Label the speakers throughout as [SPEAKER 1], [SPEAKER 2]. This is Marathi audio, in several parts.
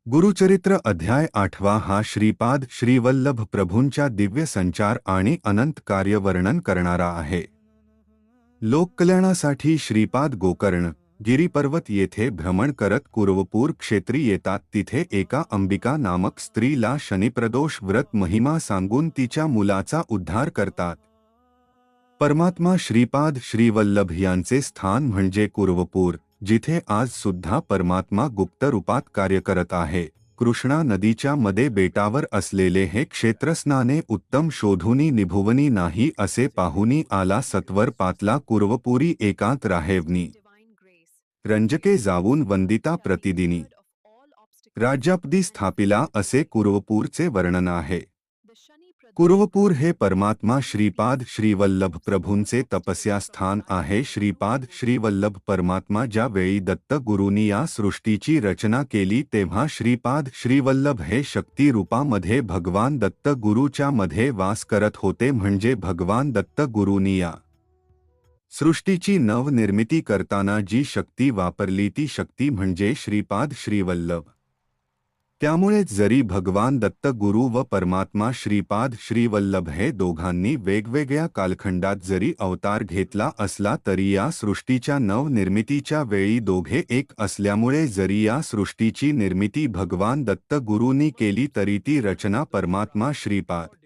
[SPEAKER 1] गुरुचरित्र अध्याय 8 हा श्रीपाद श्रीवल्लभ प्रभूंच्या दिव्य संचार आणि अनंत कार्य वर्णन करणारा आहे। लोककल्याणासाठी श्रीपाद गोकर्ण गिरीपर्वत येथे भ्रमण करत कुरवपूर क्षेत्री येतात। तिथे एका अंबिका नामक स्त्रीला शनिप्रदोष व्रत महिमा सांगून तिच्या मुलाचा उद्धार करतात। परमात्मा श्रीपाद श्रीवल्लभ यांचे स्थान म्हणजे कुरवपूर, जिथे आज सुद्धा परमात्मा गुप्त रूपात कार्य करत आहे। कृष्णा नदीच्या मध्ये बेटावर असलेले हे क्षेत्र स्नाने उत्तम शोधुनी निभुवनी नाही असे पाहुनी आला सत्वर पातला कुरवपुरी एकांत राहेवनी। रंजके जाऊन वंदिता प्रतिदिनी राज्यापदी स्थापिला असे कुरवपूरचे वर्णन आहे। कुरवपूर हे परमात्मा श्रीपाद श्रीवल्लभ प्रभूंचे तपस्या स्थान आहे। श्रीपाद श्रीवल्लभ परमात्मा ज्या वेळी दत्त गुरूंनी या सृष्टीची रचना केली तेव्हा श्रीपाद श्रीवल्लभ हे शक्ती रूपामध्ये भगवान दत्त गुरूच्या मध्ये वास करत होते। म्हणजे भगवान दत्त गुरूंनी या सृष्टीची नवनिर्मिती करताना जी शक्ती वापरली ती शक्ती म्हणजे श्रीपाद श्रीवल्लभ। त्यामुळेच जरी भगवान दत्त गुरु व परमात्मा श्रीपाद श्रीवल्लभ हे दोघांनी वेगवेगळ्या कालखंडात जरी अवतार घेतला असला तरी या सृष्टीच्या नवनिर्मितीच्या वेळी दोघे एक असल्यामुळे जरी या सृष्टीची निर्मिती भगवान दत्त गुरूंनी केली तरी ती रचना परमात्मा श्रीपाद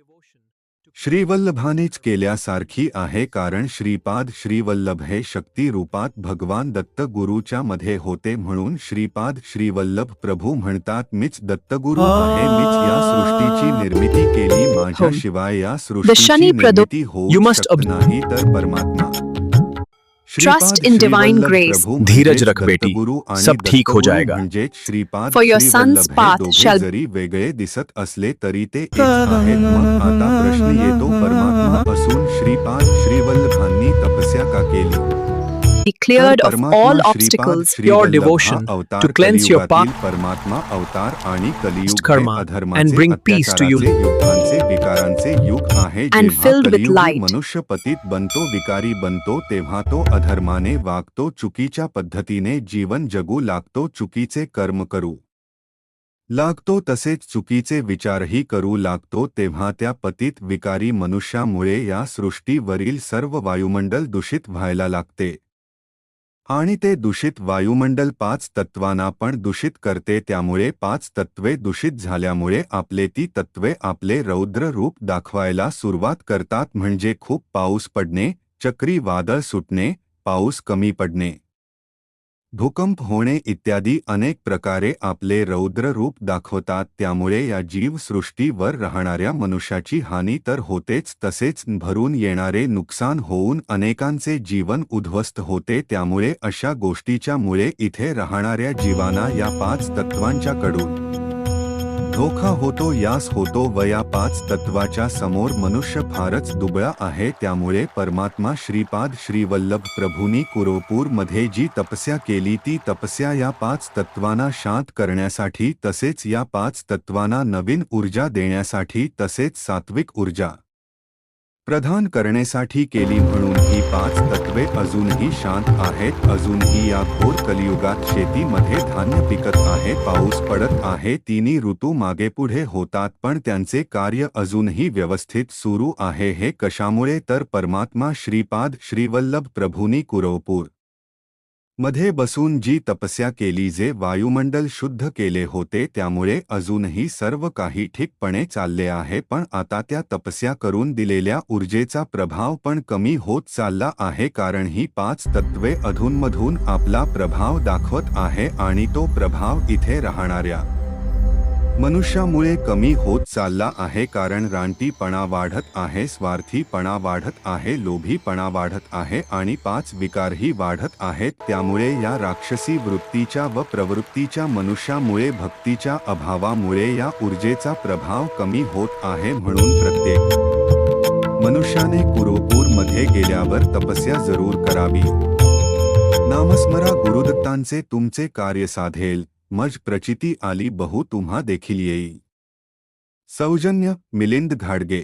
[SPEAKER 1] श्रीवल्लभानेच केल्यासारखी आहे। कारण श्रीपाद श्रीवल्लभ हे शक्ती रूपात भगवान दत्त गुरूच्या मध्ये होते, म्हणून श्रीपाद श्रीवल्लभ प्रभू म्हणतात मीच दत्तगुरु आहे, मीच या सृष्टीची निर्मिती केली, माझ्याशिवाय या सृष्टीची निर्मिती होऊ शकत नाही। तर परमात्मा
[SPEAKER 2] Trust in divine grace.
[SPEAKER 3] Dheeraj रख बेटी, सब ठीक हो जाएगा।
[SPEAKER 2] For your son's path shall
[SPEAKER 1] जरी वेगळे दिसत असले तरी ते एक आहेत। मग आता प्रश्न येतो, परमात्मा असून श्रीपाद श्रीवल्लभांनी तपस्या का केली?
[SPEAKER 2] be cleared of all obstacles.
[SPEAKER 3] Pure devotion to cleanse your path,
[SPEAKER 1] परमात्मा अवतार आणि कलियुग
[SPEAKER 3] karma, and bring peace to you.
[SPEAKER 1] विकारांचे युग आहे।
[SPEAKER 2] And filled with light.
[SPEAKER 1] मनुष्य पतित बनतो, विकारी बनतो, तेव्हा तो अधर्माने वागतो, चुकीच्या पद्धतीने जीवन जगू लागतो, चुकीचे कर्म करू लागतो, तसेच चुकीचे विचारही करू लागतो। तेव्हा त्या पतित विकारी मनुष्यामुळे या सृष्टीवरील सर्व वायुमंडल दूषित व्हायला लागते आणि ते दूषित वायुमंडल 5 तत्वांना पण दूषित करते। त्यामुळे 5 तत्वे दूषित झाल्यामुळे आपले ती तत्वे आपले रौद्र रूप दाखवायला सुरुवात करतात, म्हणजे खूप पाऊस पडणे, चक्रीवादळ सुटणे, पाऊस कमी पडणे, भूकंप होणे इत्यादी अनेक प्रकारे आपले रौद्र रूप दाखवतात। त्यामुळे या जीवसृष्टीवर राहणाऱ्या मनुष्याची हानी तर होतेच, तसेच भरून येणारे नुकसान होऊन अनेकांचे जीवन उद्ध्वस्त होते। त्यामुळे अशा गोष्टीच्या मुळे इथे राहणाऱ्या जीवांना या 5 तत्वांच्याकडून धोका होतो, यास होतो व या 5 तत्वाच्या समोर मनुष्य फारच दुबळा आहे। त्यामुळे परमात्मा श्रीपाद श्रीवल्लभ प्रभूंनी कुरवपूर मध्ये जी तपस्या केली ती तपस्या या 5 तत्वांना शांत करण्यासाठी, तसेच या 5 तत्वांना नवीन ऊर्जा देण्यासाठी, तसेच सात्विक ऊर्जा प्रदान करण्यासाठी केली। म्हणून ही 5 तत्वे अजूनही शांत आहेत। अजूनही या घोर कलियुगात शेतीमध्ये धान्य पिकत आहे, पाऊस पडत आहे, तिन्ही ऋतू मागेपुढे होतात, पण त्यांचे कार्य अजूनही व्यवस्थित सुरू आहे। हे कशामुळे? तर परमात्मा श्रीपाद श्रीवल्लभ प्रभूंनी कुरवपूर मध्ये बसून जी तपस्या केली, जे वायुमंडल शुद्ध केले होते, त्यामुळे अजूनही सर्व काही ठीकपणे चालले आहे। पण आता त्या तपस्या करून दिलेल्या ऊर्जेचा प्रभाव पण कमी होत चालला आहे, कारण ही 5 तत्वे अधूनमधून आपला प्रभाव दाखवत आहे आणि तो प्रभाव इथे राहणाऱ्या मनुष्यामुळे कमी होत चालला आहे। कारण रानटीपणा वाढत आहे, स्वार्थीपणा वाढत आहे, लोभीपणा वाढत आहे आणि 5 विकारही वाढत आहेत। त्यामुळे या राक्षसी वृत्तीच्या व प्रवृत्तीच्या मनुष्यामुळे भक्तीच्या अभावामुळे या ऊर्जेचा प्रभाव कमी होत आहे। म्हणून प्रत्येक मनुष्याने कुरवपूर मध्ये गेल्यावर तपस्या जरूर करावी। नामस्मरा गुरुदत्तांचे तुमचे कार्य साधेल, मज प्रचिती आली बहु तुम्हा देखील येई। सौजन्य मिलिंद घाडगे।